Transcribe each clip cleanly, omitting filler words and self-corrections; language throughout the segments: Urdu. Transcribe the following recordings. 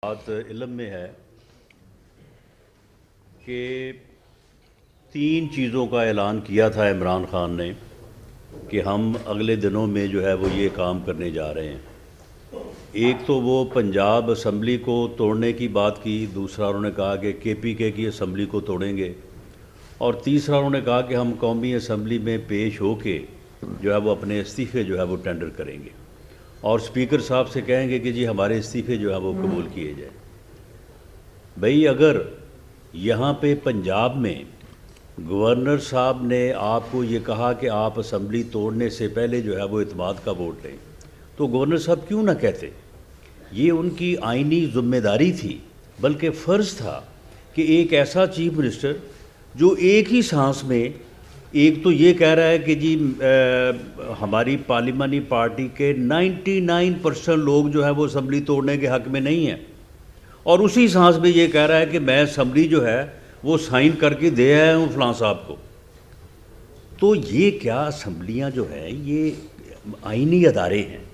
بات علم میں ہے کہ 3 چیزوں کا اعلان کیا تھا عمران خان نے کہ ہم اگلے دنوں میں جو ہے وہ یہ کام کرنے جا رہے ہیں۔ ایک تو وہ پنجاب اسمبلی کو توڑنے کی بات کی، دوسرا انہوں نے کہا کہ کے پی کے کی اسمبلی کو توڑیں گے، اور تیسرا انہوں نے کہا کہ ہم قومی اسمبلی میں پیش ہو کے جو ہے وہ اپنے استعفے جو ہے وہ ٹینڈر کریں گے اور اسپیکر صاحب سے کہیں گے کہ جی ہمارے استعفے جو ہے وہ قبول کیے جائیں۔ بھئی اگر یہاں پہ پنجاب میں گورنر صاحب نے آپ کو یہ کہا کہ آپ اسمبلی توڑنے سے پہلے جو ہے وہ اعتماد کا ووٹ لیں، تو گورنر صاحب کیوں نہ کہتے؟ یہ ان کی آئینی ذمہ داری تھی، بلکہ فرض تھا کہ ایک ایسا چیف منسٹر جو ایک ہی سانس میں ایک تو یہ کہہ رہا ہے کہ جی ہماری پارلیمانی پارٹی کے 99% لوگ جو ہے وہ اسمبلی توڑنے کے حق میں نہیں ہیں، اور اسی سانس میں یہ کہہ رہا ہے کہ میں اسمبلی جو ہے وہ سائن کر کے دے آیا ہوں فلاں صاحب کو۔ تو یہ کیا اسمبلیاں جو ہیں یہ آئینی ادارے ہیں،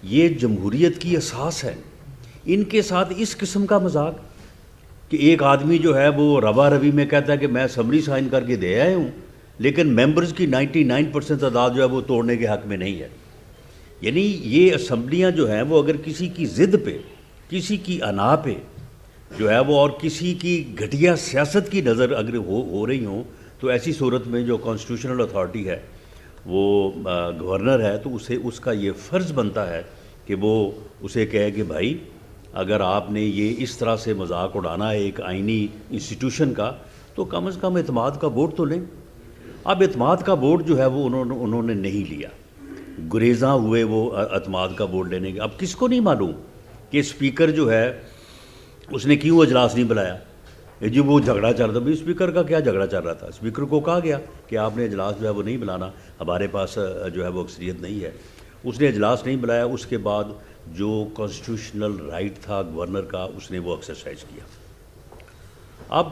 یہ جمہوریت کی اساس ہے، ان کے ساتھ اس قسم کا مذاق کہ ایک آدمی جو ہے وہ روا روی میں کہتا ہے کہ میں اسمبلی سائن کر کے دے آیا ہوں، لیکن ممبرز کی 99% تعداد جو ہے وہ توڑنے کے حق میں نہیں ہے۔ یعنی یہ اسمبلیاں جو ہیں وہ اگر کسی کی ضد پہ، کسی کی انا پہ جو ہے وہ اور کسی کی گھٹیا سیاست کی نظر اگر ہو رہی ہوں، تو ایسی صورت میں جو کانسٹیٹیوشنل اتھارٹی ہے وہ گورنر ہے، تو اس کا یہ فرض بنتا ہے کہ وہ اسے کہے کہ بھائی اگر آپ نے یہ اس طرح سے مذاق اڑانا ہے ایک آئینی انسٹیٹیوشن کا، تو کم از کم اعتماد کا ووٹ تو لیں۔ اب اعتماد کا ووٹ جو ہے وہ انہوں نے نہیں لیا، گریزاں ہوئے وہ اعتماد کا ووٹ لینے کے۔ اب کس کو نہیں معلوم کہ اسپیکر جو ہے اس نے کیوں اجلاس نہیں بلایا؟ جی وہ جھگڑا چل رہا تھا، اسپیکر کا کیا جھگڑا چل رہا تھا؟ اسپیکر کو کہا گیا کہ آپ نے اجلاس جو ہے وہ نہیں بلانا، ہمارے پاس جو ہے وہ اکثریت نہیں ہے۔ اس نے اجلاس نہیں بلایا، اس کے بعد جو کانسٹیٹیوشنل رائٹ تھا گورنر کا اس نے وہ ایکسرسائز کیا۔ اب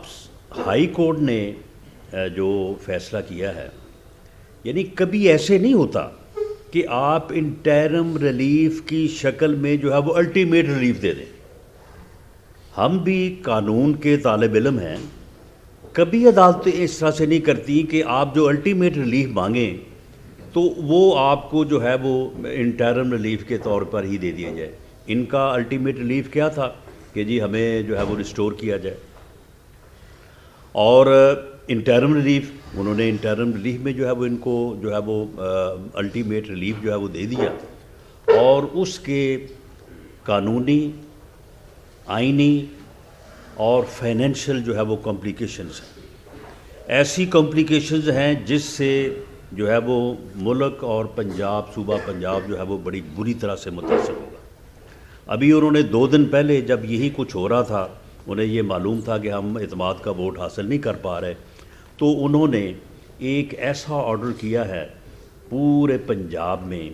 ہائی کورٹ نے جو فیصلہ کیا ہے، یعنی کبھی ایسے نہیں ہوتا کہ آپ انٹرم ریلیف کی شکل میں جو ہے وہ الٹیمیٹ ریلیف دے دیں۔ ہم بھی قانون کے طالب علم ہیں، کبھی عدالتیں اس طرح سے نہیں کرتی کہ آپ جو الٹیمیٹ ریلیف مانگیں تو وہ آپ کو جو ہے وہ انٹرم ریلیف کے طور پر ہی دے دیا جائے۔ ان کا الٹیمیٹ ریلیف کیا تھا کہ جی ہمیں جو ہے وہ ریسٹور کیا جائے، اور انٹرم ریلیف انہوں نے انٹرم ریلیف میں جو ہے وہ ان کو جو ہے وہ الٹیمیٹ ریلیف جو ہے وہ دے دیا، اور اس کے قانونی، آئینی اور فائنینشیل جو ہے وہ کمپلیکیشنز ہیں، ایسی کمپلیکیشنز ہیں جس سے جو ہے وہ ملک اور پنجاب، صوبہ پنجاب جو ہے وہ بڑی بری طرح سے متاثر ہوگا۔ ابھی انہوں نے 2 دن پہلے جب یہی کچھ ہو رہا تھا، انہیں یہ معلوم تھا کہ ہم اعتماد کا ووٹ حاصل نہیں کر پا رہے، تو انہوں نے ایک ایسا آرڈر کیا ہے پورے پنجاب میں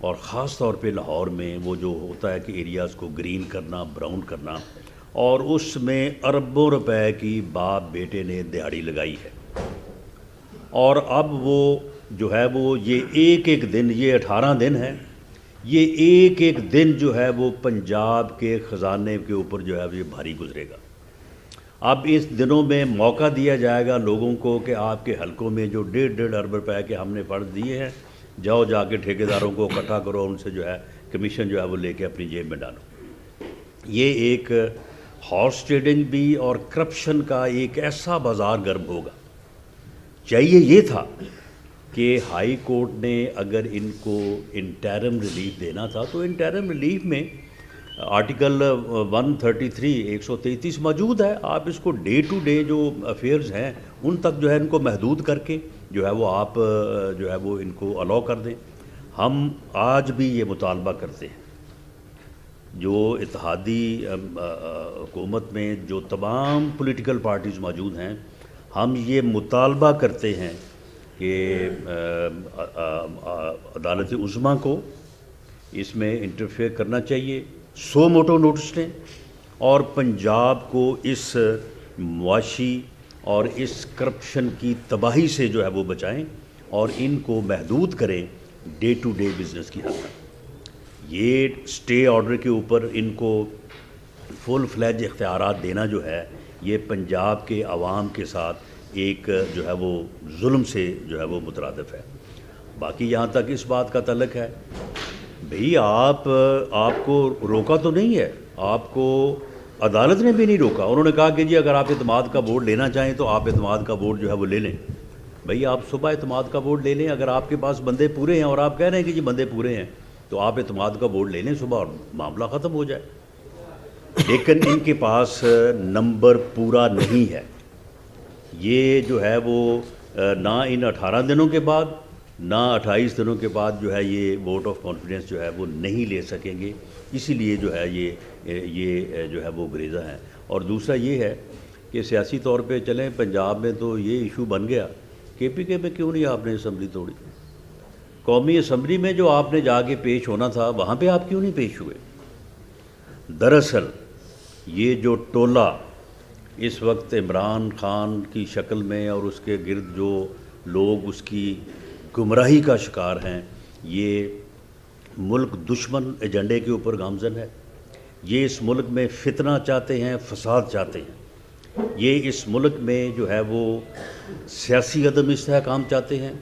اور خاص طور پہ لاہور میں، وہ جو ہوتا ہے کہ ایریاز کو گرین کرنا، براؤن کرنا، اور اس میں اربوں روپے کی باپ بیٹے نے دہاڑی لگائی ہے۔ اور اب وہ جو ہے وہ یہ ایک ایک دن، یہ 18 دن ہے، یہ ایک ایک دن جو ہے وہ پنجاب کے خزانے کے اوپر جو ہے وہ یہ بھاری گزرے گا۔ اب اس دنوں میں موقع دیا جائے گا لوگوں کو کہ آپ کے حلقوں میں جو 1.5 ارب روپے کے ہم نے فرض دیے ہیں، جاؤ جا کے ٹھیکیداروں کو اکٹھا کرو، ان سے جو ہے کمیشن جو ہے وہ لے کے اپنی جیب میں ڈالو۔ یہ ایک ہارس ٹریڈنگ بھی اور کرپشن کا ایک ایسا بازار گرم ہوگا۔ چاہیے یہ تھا کہ ہائی کورٹ نے اگر ان کو انٹرم ریلیف دینا تھا تو انٹرم ریلیف میں آرٹیکل 133 133 موجود ہے، آپ اس کو ڈے ٹو ڈے جو افیئرز ہیں ان تک جو ہے ان کو محدود کر کے جو ہے وہ آپ جو ہے وہ ان کو الاؤ کر دیں۔ ہم آج بھی یہ مطالبہ کرتے ہیں، جو اتحادی حکومت میں جو تمام پولیٹیکل پارٹیز موجود ہیں، ہم یہ مطالبہ کرتے ہیں کہ عدالت عظمیٰ کو اس میں انٹرفیئر کرنا چاہیے، سو موٹو نوٹس لیں اور پنجاب کو اس معاشی اور اس کرپشن کی تباہی سے جو ہے وہ بچائیں اور ان کو محدود کریں ڈے ٹو ڈے بزنس کی حد تک۔ یہ سٹے آرڈر کے اوپر ان کو فل فلیج اختیارات دینا جو ہے یہ پنجاب کے عوام کے ساتھ ایک جو ہے وہ ظلم سے جو ہے وہ مترادف ہے۔ باقی یہاں تک اس بات کا تعلق ہے، بھئی آپ کو روکا تو نہیں ہے، آپ کو عدالت نے بھی نہیں روکا۔ انہوں نے کہا کہ جی اگر آپ اعتماد کا ووٹ لینا چاہیں تو آپ اعتماد کا ووٹ جو ہے وہ لے لیں۔ بھئی آپ صبح اعتماد کا ووٹ لے لیں، اگر آپ کے پاس بندے پورے ہیں اور آپ کہہ رہے ہیں کہ جی بندے پورے ہیں تو آپ اعتماد کا ووٹ لے لیں صبح اور معاملہ ختم ہو جائے۔ لیکن ان کے پاس نمبر پورا نہیں ہے، یہ جو ہے وہ نہ ان 18 دنوں کے بعد نہ 28 دنوں کے بعد جو ہے یہ ووٹ آف کانفیڈنس جو ہے وہ نہیں لے سکیں گے، اسی لیے جو ہے یہ جو ہے وہ گریزہ ہیں۔ اور دوسرا یہ ہے کہ سیاسی طور پہ چلیں پنجاب میں تو یہ ایشو بن گیا، کے پی کے میں کیوں نہیں آپ نے اسمبلی توڑی؟ قومی اسمبلی میں جو آپ نے جا کے پیش ہونا تھا وہاں پہ آپ کیوں نہیں پیش ہوئے؟ دراصل یہ جو ٹولہ اس وقت عمران خان کی شکل میں اور اس کے گرد جو لوگ اس کی گمراہی کا شکار ہیں، یہ ملک دشمن ایجنڈے کے اوپر گامزن ہے۔ یہ اس ملک میں فتنہ چاہتے ہیں، فساد چاہتے ہیں۔ یہ اس ملک میں جو ہے وہ سیاسی عدم استحکام چاہتے ہیں،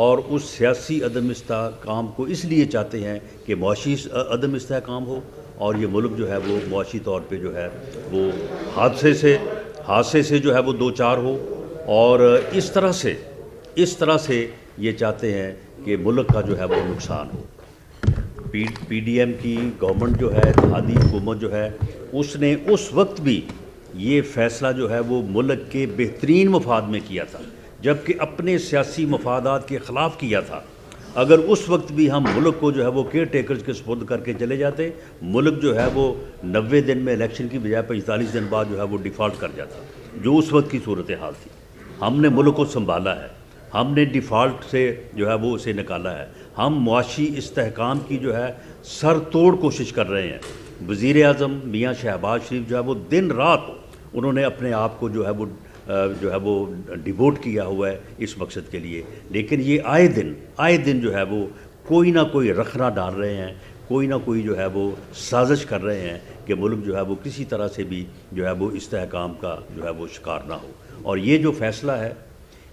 اور اس سیاسی عدم استحکام کو اس لیے چاہتے ہیں کہ معاشی عدم استحکام ہو، اور یہ ملک جو ہے وہ معاشی طور پہ جو ہے وہ حادثے سے جو ہے وہ دو چار ہو، اور اس طرح سے یہ چاہتے ہیں کہ ملک کا جو ہے وہ نقصان ہو۔ پی ڈی ایم کی گورنمنٹ جو ہے، اتحادی حکومت جو ہے، اس نے اس وقت بھی یہ فیصلہ جو ہے وہ ملک کے بہترین مفاد میں کیا تھا، جبکہ اپنے سیاسی مفادات کے خلاف کیا تھا۔ اگر اس وقت بھی ہم ملک کو جو ہے وہ کیئر ٹیکرز کے سپرد کر کے چلے جاتے، ملک جو ہے وہ 90 دن میں الیکشن کی بجائے 45 دن بعد جو ہے وہ ڈیفالٹ کر جاتا، جو اس وقت کی صورتحال تھی۔ ہم نے ملک کو سنبھالا ہے، ہم نے ڈیفالٹ سے جو ہے وہ اسے نکالا ہے، ہم معاشی استحکام کی جو ہے سر توڑ کوشش کر رہے ہیں۔ وزیر اعظم میاں شہباز شریف جو ہے وہ دن رات انہوں نے اپنے آپ کو جو ہے وہ ڈیووٹ کیا ہوا ہے اس مقصد کے لیے، لیکن یہ آئے دن جو ہے وہ کوئی نہ کوئی رخنہ ڈال رہے ہیں، کوئی نہ کوئی جو ہے وہ سازش کر رہے ہیں کہ ملک جو ہے وہ کسی طرح سے بھی جو ہے وہ استحکام کا جو ہے وہ شکار نہ ہو۔ اور یہ جو فیصلہ ہے،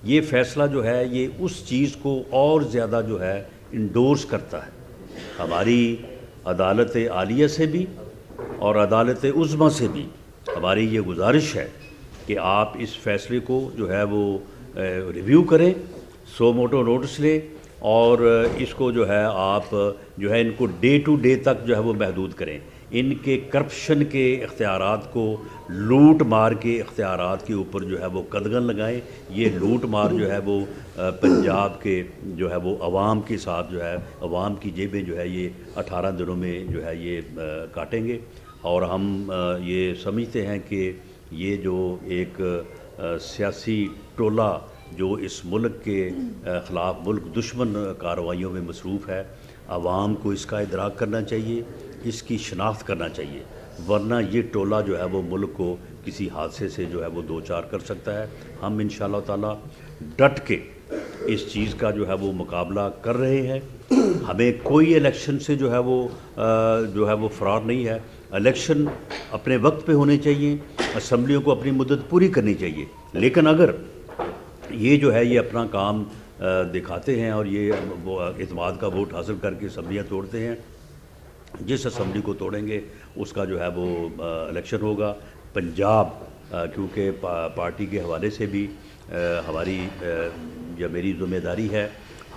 یہ فیصلہ جو ہے یہ اس چیز کو اور زیادہ جو ہے انڈورس کرتا ہے۔ ہماری عدالت عالیہ سے بھی اور عدالت عظمیٰ سے بھی ہماری یہ گزارش ہے کہ آپ اس فیصلے کو جو ہے وہ ریویو کریں، سو موٹو نوٹس لیں، اور اس کو جو ہے آپ جو ہے ان کو ڈے ٹو ڈے تک جو ہے وہ محدود کریں۔ ان کے کرپشن کے اختیارات کو، لوٹ مار کے اختیارات کے اوپر جو ہے وہ قدغن لگائیں۔ یہ لوٹ مار جو ہے وہ پنجاب کے جو ہے وہ عوام کے ساتھ جو ہے عوام کی جیبیں جو ہے یہ 18 دنوں میں جو ہے یہ کاٹیں گے، اور ہم یہ سمجھتے ہیں کہ یہ جو ایک سیاسی ٹولہ جو اس ملک کے خلاف ملک دشمن کارروائیوں میں مصروف ہے، عوام کو اس کا ادراک کرنا چاہیے، اس کی شناخت کرنا چاہیے، ورنہ یہ ٹولہ جو ہے وہ ملک کو کسی حادثے سے جو ہے وہ دو چار کر سکتا ہے۔ ہم انشاءاللہ تعالی ڈٹ کے اس چیز کا جو ہے وہ مقابلہ کر رہے ہیں۔ ہمیں کوئی الیکشن سے جو ہے وہ فرار نہیں ہے۔ الیکشن اپنے وقت پہ ہونے چاہیے، اسمبلیوں کو اپنی مدت پوری کرنی چاہیے، لیکن اگر یہ جو ہے یہ اپنا کام دکھاتے ہیں اور یہ اعتماد کا ووٹ حاصل کر کے اسمبلیاں توڑتے ہیں، جس اسمبلی کو توڑیں گے اس کا جو ہے وہ الیکشن ہوگا۔ پنجاب کیونکہ پارٹی کے حوالے سے بھی ہماری یا میری ذمہ داری ہے،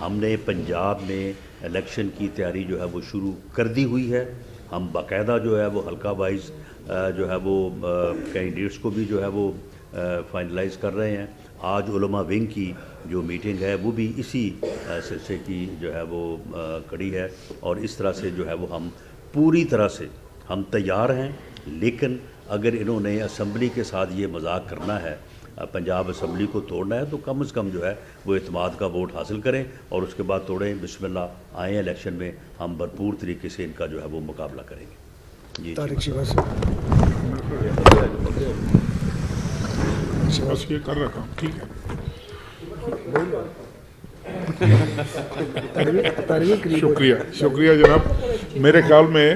ہم نے پنجاب میں الیکشن کی تیاری جو ہے وہ شروع کر دی ہوئی ہے۔ ہم باقاعدہ جو ہے وہ حلقہ وائز جو ہے وہ کینڈیڈیٹس کو بھی جو ہے وہ فائنلائز کر رہے ہیں۔ آج علماء ونگ کی جو میٹنگ ہے وہ بھی اسی سلسلے کی جو ہے وہ کڑی ہے، اور اس طرح سے جو ہے وہ ہم پوری طرح سے ہم تیار ہیں۔ لیکن اگر انہوں نے اسمبلی کے ساتھ یہ مذاق کرنا ہے، پنجاب اسمبلی کو توڑنا ہے، تو کم از کم جو ہے وہ اعتماد کا ووٹ حاصل کریں اور اس کے بعد توڑیں۔ بسم اللہ، آئیں الیکشن میں ہم بھرپور طریقے سے ان کا جو ہے وہ مقابلہ کریں گے۔ جی بس یہ کر رکھا ہوں، ٹھیک ہے۔ شکریہ جناب۔ میرے خیال میں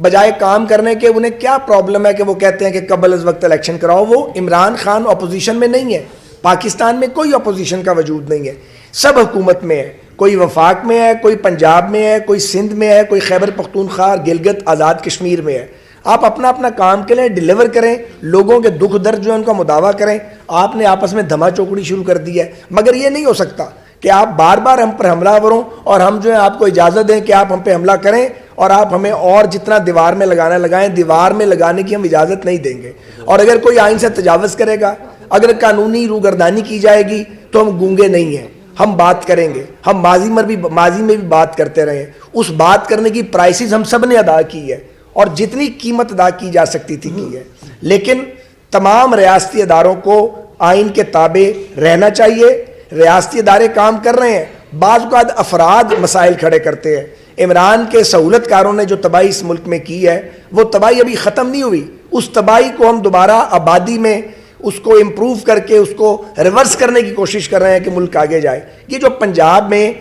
بجائے کام کرنے کے انہیں کیا پرابلم ہے کہ وہ کہتے ہیں کہ قبل از وقت الیکشن کراؤ؟ وہ عمران خان اپوزیشن میں نہیں ہے، پاکستان میں کوئی اپوزیشن کا وجود نہیں ہے، سب حکومت میں ہے، کوئی وفاق میں ہے، کوئی پنجاب میں ہے، کوئی سندھ میں ہے، کوئی خیبر پختونخوا گلگت آزاد کشمیر میں ہے۔ آپ اپنا اپنا کام کے لیں، ڈیلیور کریں، لوگوں کے دکھ درد جو ہے ان کا مداوع کریں۔ آپ نے آپس میں دھما چوکڑی شروع کر دی ہے، مگر یہ نہیں ہو سکتا کہ آپ بار بار ہم پر حملہ وروں اور ہم جو ہے آپ کو اجازت دیں کہ آپ ہم پہ حملہ کریں اور آپ ہمیں اور جتنا دیوار میں لگانا لگائیں۔ دیوار میں لگانے کی ہم اجازت نہیں دیں گے، اور اگر کوئی آئین سے تجاوز کرے گا، اگر قانونی روگردانی کی جائے گی تو ہم گونگے نہیں ہیں، ہم بات کریں گے۔ ہم ماضی میں بھی بات کرتے رہے ہیں، اس بات کرنے کی پرائسز ہم سب نے ادا کی ہے اور جتنی قیمت ادا کی جا سکتی تھی کی ہے، لیکن تمام ریاستی اداروں کو آئین کے تابع رہنا چاہیے۔ ریاستی ادارے کام کر رہے ہیں، بعض اوقات افراد مسائل کھڑے کرتے ہیں۔ عمران کے سہولت کاروں نے جو تباہی اس ملک میں کی ہے، وہ تباہی ابھی ختم نہیں ہوئی، اس تباہی کو ہم دوبارہ آبادی میں اس کو امپروو کر کے اس کو ریورس کرنے کی کوشش کر رہے ہیں کہ ملک آگے جائے۔ یہ جو پنجاب میں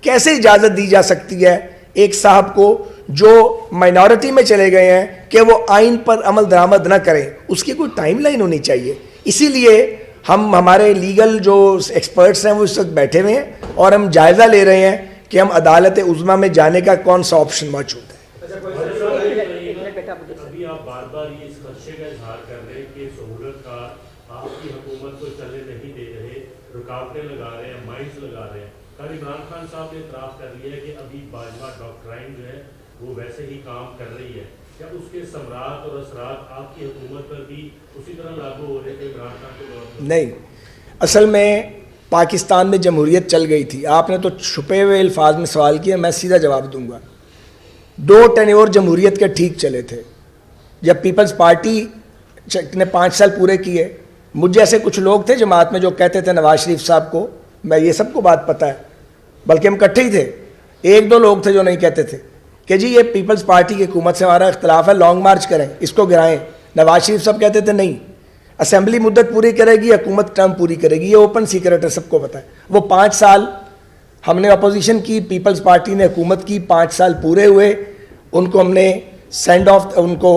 کیسے اجازت دی جا سکتی ہے ایک صاحب کو جو مائنورٹی میں چلے گئے ہیں کہ وہ آئین پر عمل درآمد نہ کریں؟ اس کی کوئی ٹائم لائن ہونی چاہیے۔ اسی لیے ہمارے لیگل جو ایکسپرٹس ہیں وہ اس وقت بیٹھے ہوئے ہیں اور ہم جائزہ لے رہے ہیں کہ ہم عدالت عظمیٰ میں جانے کا کون سا آپشن موجود ہے۔ ابھی آپ بار بار یہ اس خدشے کا اظہار کر رہے ہیں کہ سہولت کار آپ کی حکومت کو چلنے نہیں دے رہے، رکاوٹیں لگا رہے ہیں، مائنس لگا رہے ہیں۔ کل عمران خان صاحب نے اعتراف کر لیا ہے کہ ابھی باجوہ ڈاکٹرائن جو ہے وہ ویسے ہی کام کر رہی ہے، کیا اس کے ثمرات اور اثرات آپ کی حکومت پر بھی اسی طرح لاگو ہو رہے تھے عمران خان کے دور پر؟ نہیں، اصل میں پاکستان میں جمہوریت چل گئی تھی۔ آپ نے تو چھپے ہوئے الفاظ میں سوال کیا، میں سیدھا جواب دوں گا۔ 2 ٹینیور جمہوریت کے ٹھیک چلے تھے۔ جب پیپلز پارٹی نے 5 سال پورے کیے، مجھ جیسے کچھ لوگ تھے جماعت میں جو کہتے تھے نواز شریف صاحب کو، میں یہ سب کو بات پتہ ہے، بلکہ ہم اکٹھے ہی تھے، 1-2 لوگ تھے جو نہیں کہتے تھے کہ جی یہ پیپلز پارٹی کی حکومت سے ہمارا اختلاف ہے، لانگ مارچ کریں، اس کو گرائیں۔ نواز شریف صاحب کہتے تھے نہیں، اسمبلی مدت پوری کرے گی، حکومت ٹرم پوری کرے گی، یہ اوپن سیکرٹ ہے، سب کو پتہ ہے۔ وہ 5 سال ہم نے اپوزیشن کی، پیپلز پارٹی نے حکومت کی، 5 سال پورے ہوئے، ان کو ہم نے سینڈ آف، ان کو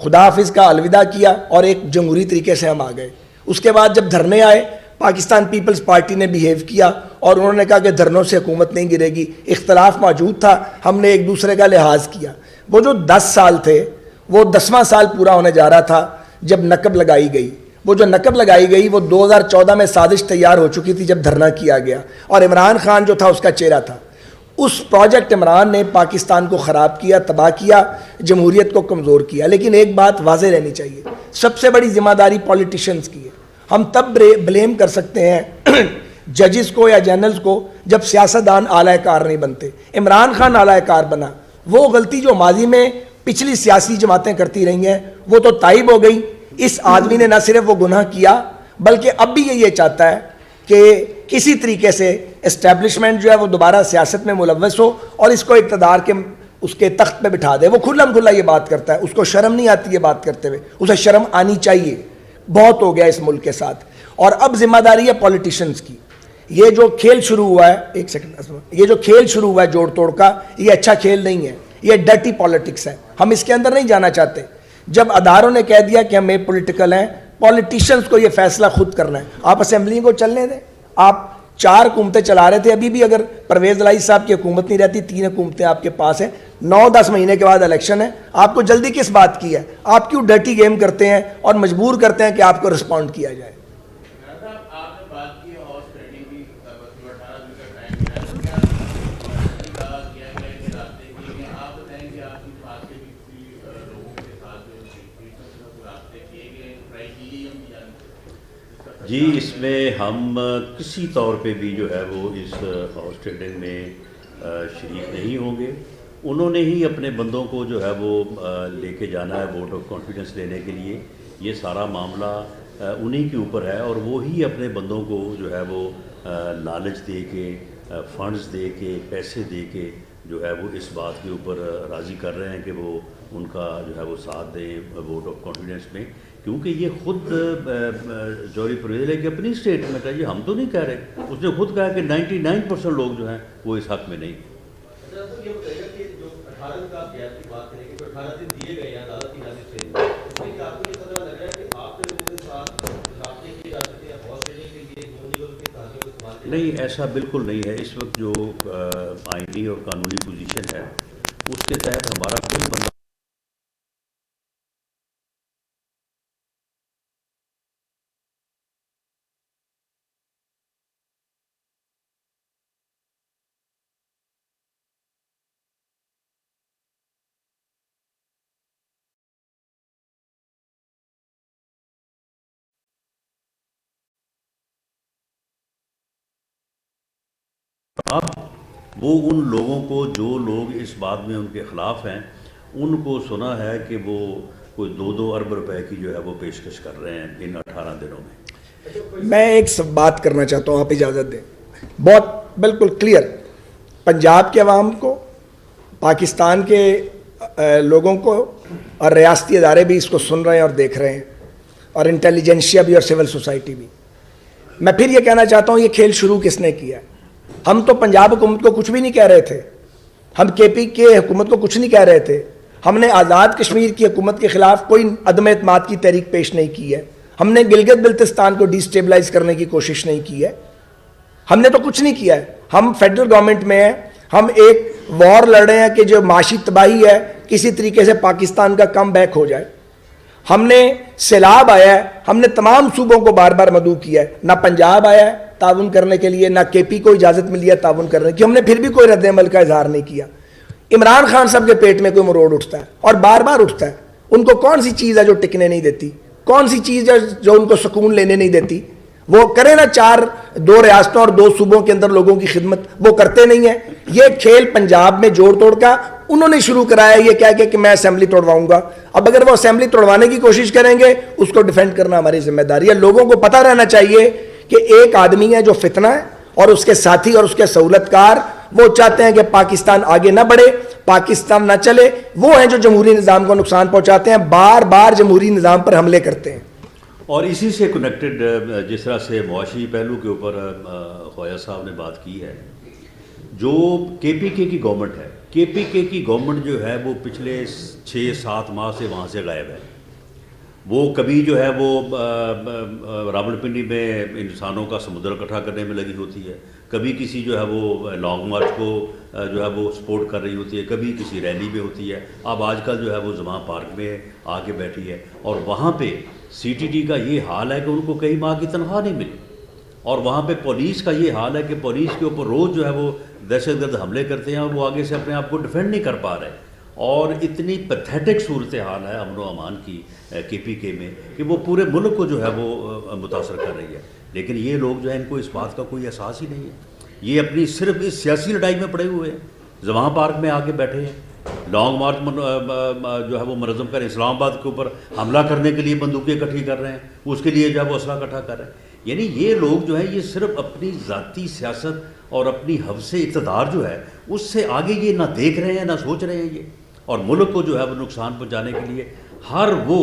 خدا حافظ کا، الوداع کیا اور ایک جمہوری طریقے سے ہم آ گئے۔ اس کے بعد جب دھرنے آئے، پاکستان پیپلز پارٹی نے بیہیو کیا اور انہوں نے کہا کہ دھرنوں سے حکومت نہیں گرے گی۔ اختلاف موجود تھا، ہم نے ایک دوسرے کا لحاظ کیا۔ وہ جو 10 سال تھے، وہ 10واں سال پورا ہونے جا رہا تھا جب نقب لگائی گئی۔ وہ جو نقب لگائی گئی وہ 2014 میں سازش تیار ہو چکی تھی جب دھرنا کیا گیا، اور عمران خان جو تھا اس کا چہرہ تھا۔ اس پروجیکٹ عمران نے پاکستان کو خراب کیا، تباہ کیا، جمہوریت کو کمزور کیا۔ لیکن ایک بات واضح رہنی چاہیے، سب سے بڑی ذمہ داری پولیٹیشنز کی ہے۔ ہم تب بلیم کر سکتے ہیں ججز کو یا جنرلز کو جب سیاستدان اعلی کار نہیں بنتے۔ عمران خان اعلی کار بنا، وہ غلطی جو ماضی میں پچھلی سیاسی جماعتیں کرتی رہی ہیں وہ تو تائب ہو گئی۔ اس آدمی نے نہ صرف وہ گناہ کیا بلکہ اب بھی یہ چاہتا ہے کہ کسی طریقے سے اسٹیبلشمنٹ جو ہے وہ دوبارہ سیاست میں ملوث ہو اور اس کو اقتدار کے اس کے تخت پہ بٹھا دے۔ وہ کھلم کھلا یہ بات کرتا ہے، اس کو شرم نہیں آتی یہ بات کرتے ہوئے، اسے شرم آنی چاہیے۔ بہت ہو گیا اس ملک کے ساتھ، اور اب ذمہ داری ہے پولیٹیشنز کی۔ یہ جو کھیل شروع ہوا ہے، ایک سیکنڈ، یہ جو کھیل شروع ہوا ہے جوڑ توڑ کا، یہ اچھا کھیل نہیں ہے، یہ ڈرٹی پالیٹکس ہے، ہم اس کے اندر نہیں جانا چاہتے۔ جب اداروں نے کہہ دیا کہ ہم اے پولیٹیکل ہیں، پولیٹیشنز کو یہ فیصلہ خود کرنا ہے۔ آپ اسمبلی کو چلنے دیں، آپ 4 حکومتیں چلا رہے تھے، ابھی بھی اگر پرویز الہی صاحب کی حکومت نہیں رہتی، 3 حکومتیں آپ کے پاس ہیں، 9-10 مہینے کے بعد الیکشن ہے، آپ کو جلدی کس بات کی ہے؟ آپ کیوں ڈرٹی گیم کرتے ہیں اور مجبور کرتے ہیں کہ آپ کو رسپونڈ کیا جائے؟ آپ نے بات کی ہارس ٹریڈنگ کی، 18 دن کا ٹائم ہے، کیا گیا کہ راستے کی آپ بتائیں کہ آپ کی بات سے بھی لوگوں کے ساتھ جو راستے کیے گئے کرائیٹیریم کی جانتے؟ جی، اس میں ہم کسی طور پہ بھی جو ہے وہ اس ہارس ٹریڈنگ میں شریک نہیں ہوں گے۔ انہوں نے ہی اپنے بندوں کو جو ہے وہ لے کے جانا ہے ووٹ آف کانفیڈنس لینے کے لیے، یہ سارا معاملہ انہی کے اوپر ہے، اور وہی اپنے بندوں کو جو ہے وہ لالچ دے کے، فنڈز دے کے، پیسے دے کے جو ہے وہ اس بات کے اوپر راضی کر رہے ہیں کہ وہ ان کا جو ہے وہ ساتھ دیں ووٹ آف کانفیڈنس میں، کیونکہ یہ خود جوہری پرویز الہی کی اپنی اسٹیٹمنٹ ہے، یہ ہم تو نہیں کہہ رہے، اس نے خود کہا کہ 99% لوگ جو ہیں وہ اس حق میں نہیں۔ یہ بتائیے کہ جو 18 دن کا گیپ کی بات کریں گے، تو 18 دن نہیں، ایسا بالکل نہیں ہے. اس وقت جو آئینی اور قانونی پوزیشن ہے اس کے تحت ہمارا کوئی بندہ وہ ان لوگوں کو جو لوگ اس بات میں ان کے خلاف ہیں ان کو سنا ہے کہ وہ کوئی 2 ارب روپے کی جو ہے وہ پیشکش کر رہے ہیں ان 18 دنوں میں. میں ایک بات کرنا چاہتا ہوں، آپ اجازت دیں. بہت بالکل کلیئر پنجاب کے عوام کو، پاکستان کے لوگوں کو اور ریاستی ادارے بھی اس کو سن رہے ہیں اور دیکھ رہے ہیں، اور انٹیلیجنشیا بھی اور سول سوسائٹی بھی. میں پھر یہ کہنا چاہتا ہوں یہ کھیل شروع کس نے کیا ہے؟ ہم تو پنجاب حکومت کو کچھ بھی نہیں کہہ رہے تھے، ہم کے پی کے حکومت کو کچھ نہیں کہہ رہے تھے. ہم نے آزاد کشمیر کی حکومت کے خلاف کوئی عدم اعتماد کی تحریک پیش نہیں کی ہے. ہم نے گلگت بلتستان کو ڈی سٹیبلائز کرنے کی کوشش نہیں کی ہے. ہم نے تو کچھ نہیں کیا ہے. ہم فیڈرل گورنمنٹ میں ہیں، ہم ایک وار لڑ رہے ہیں کہ جو معاشی تباہی ہے کسی طریقے سے پاکستان کا کم بیک ہو جائے. ہم نے سیلاب آیا ہے، ہم نے تمام صوبوں کو بار بار مدعو کیا ہے. نہ پنجاب آیا ہے تعاون کرنے کے لیے، نہ کے پی کو اجازت ملی ہے تعاون کرنے کی. ہم نے پھر بھی کوئی رد عمل کا اظہار نہیں کیا. عمران خان صاحب کے پیٹ میں کوئی مروڑ اٹھتا ہے اور بار بار اٹھتا ہے. ان کو کون سی چیز ہے جو ٹکنے نہیں دیتی؟ کون سی چیز ہے جو ان کو سکون لینے نہیں دیتی؟ وہ کریں نا 2 ریاستوں اور 2 صوبوں کے اندر لوگوں کی خدمت، وہ کرتے نہیں ہیں. یہ کھیل پنجاب میں جوڑ توڑ کا انہوں نے شروع کرایا، یہ کہہ کہ میں اسمبلی توڑواؤں گا. اب اگر وہ اسمبلی توڑوانے کی کوشش کریں گے اس کو ڈیفینڈ کرنا ہماری ذمہ داری ہے. لوگوں کو پتہ رہنا چاہیے کہ ایک آدمی ہے جو فتنہ ہے اور اس کے ساتھی اور اس کے سہولت کار وہ چاہتے ہیں کہ پاکستان آگے نہ بڑھے، پاکستان نہ چلے. وہ ہیں جو جمہوری نظام کو نقصان پہنچاتے ہیں، بار بار جمہوری نظام پر حملے کرتے ہیں. اور اسی سے کنیکٹڈ جس طرح سے معاشی پہلو کے اوپر خواجہ صاحب نے بات کی ہے، جو کے پی کے کی گورنمنٹ ہے، کے پی کے کی گورنمنٹ جو ہے وہ پچھلے 6-7 ماہ سے وہاں سے غائب ہے. وہ کبھی جو ہے وہ راولپنڈی میں انسانوں کا سمندر اکٹھا کرنے میں لگی ہوتی ہے، کبھی کسی جو ہے وہ لانگ مارچ کو جو ہے وہ سپورٹ کر رہی ہوتی ہے، کبھی کسی ریلی میں ہوتی ہے. اب آج کل جو ہے وہ زمان پارک میں آ کے بیٹھی ہے اور وہاں پہ سی ٹی ڈی کا یہ حال ہے کہ ان کو کئی ماہ کی تنخواہ نہیں ملی. اور وہاں پہ پولیس کا یہ حال ہے کہ پولیس کے اوپر روز جو ہے وہ دہشت گرد حملے کرتے ہیں اور وہ آگے سے اپنے آپ کو ڈیفینڈ نہیں کر پا رہے. اور اتنی پیتھیٹک صورتحال ہے امن و امان کی کے پی کے میں کہ وہ پورے ملک کو جو ہے وہ متاثر کر رہی ہے. لیکن یہ لوگ جو ہے ان کو اس بات کا کوئی احساس ہی نہیں ہے. یہ اپنی صرف اس سیاسی لڑائی میں پڑے ہوئے ہیں. زمان پارک میں آ کے بیٹھے ہیں، لانگ مارچ جو ہے وہ منظم کر اسلام آباد کے اوپر حملہ کرنے کے لیے بندوقیں اکٹھی کر رہے ہیں، اس کے لیے جو ہے وہ اسلحہ اکٹھا کر رہے ہیں. یعنی یہ لوگ جو ہے یہ صرف اپنی ذاتی سیاست اور اپنی حوث اقتدار جو ہے اس سے آگے یہ نہ دیکھ رہے ہیں نہ سوچ رہے ہیں یہ. اور ملک کو جو ہے وہ نقصان پہنچانے کے لیے ہر وہ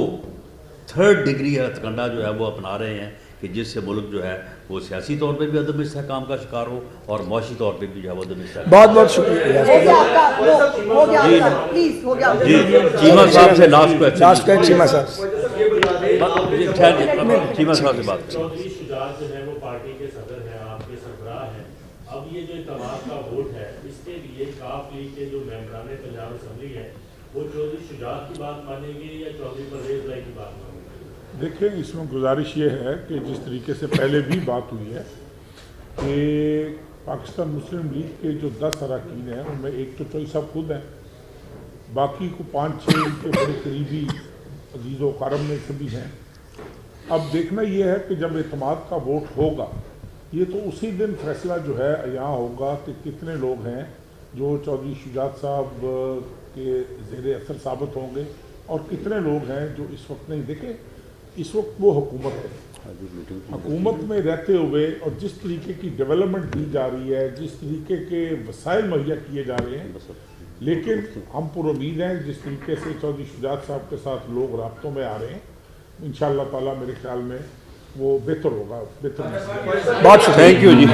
3rd ڈگری ہتھکنڈا جو ہے وہ اپنا رہے ہیں کہ جس سے ملک جو ہے وہ سیاسی طور پہ بھی عدم استحکام کا شکار ہو اور معاشی طور پہ بھی جو ہے وہ عدم استحکام. بہت بہت شکریہ. جی چیمہ صاحب سے لاسٹ کا چیمہ صاحب چیمہ صاحب سے بات. چودھری شجاعت جو ہے وہ پارٹی کے صدر ہیں، آپ کے سربراہ ہیں. اب یہ جو اعتماد کا ووٹ ہے اس کے لیے کاف لیگ کے جو ممبران پنجاب اسمبلی ہے وہ چودھری شجاعت کی بات مانیں گے یا چودھری پرویز بھائی کی بات مانیں گے؟ دیکھیں اس میں گزارش یہ ہے کہ جس طریقے سے پہلے بھی بات ہوئی ہے کہ پاکستان مسلم لیگ کے جو 10 اراکین ہیں ان میں ایک تو چوئی صاحب خود ہیں، باقی کو 5-6 ان کے بڑے قریبی عزیز و کرم میں سے بھی ہیں. اب دیکھنا یہ ہے کہ جب اعتماد کا ووٹ ہوگا یہ تو اسی دن فیصلہ جو ہے یہاں ہوگا کہ کتنے لوگ ہیں جو چودھری شجاعت صاحب کے زیر اثر ثابت ہوں گے اور کتنے لوگ ہیں جو اس وقت نہیں. دیکھیں اس وقت وہ حکومت ہے، حکومت میں رہتے ہوئے اور جس طریقے کی ڈیولپمنٹ دی جا رہی ہے، جس طریقے کے وسائل مہیا کیے جا رہے ہیں، لیکن ہم پر امید ہیں جس طریقے سے چودھری شجاعت صاحب کے ساتھ لوگ رابطوں میں آ رہے ہیں انشاءاللہ تعالیٰ میرے خیال میں وہ بہتر ہوگا. بہتر. بہت شکریہ. Thank you G.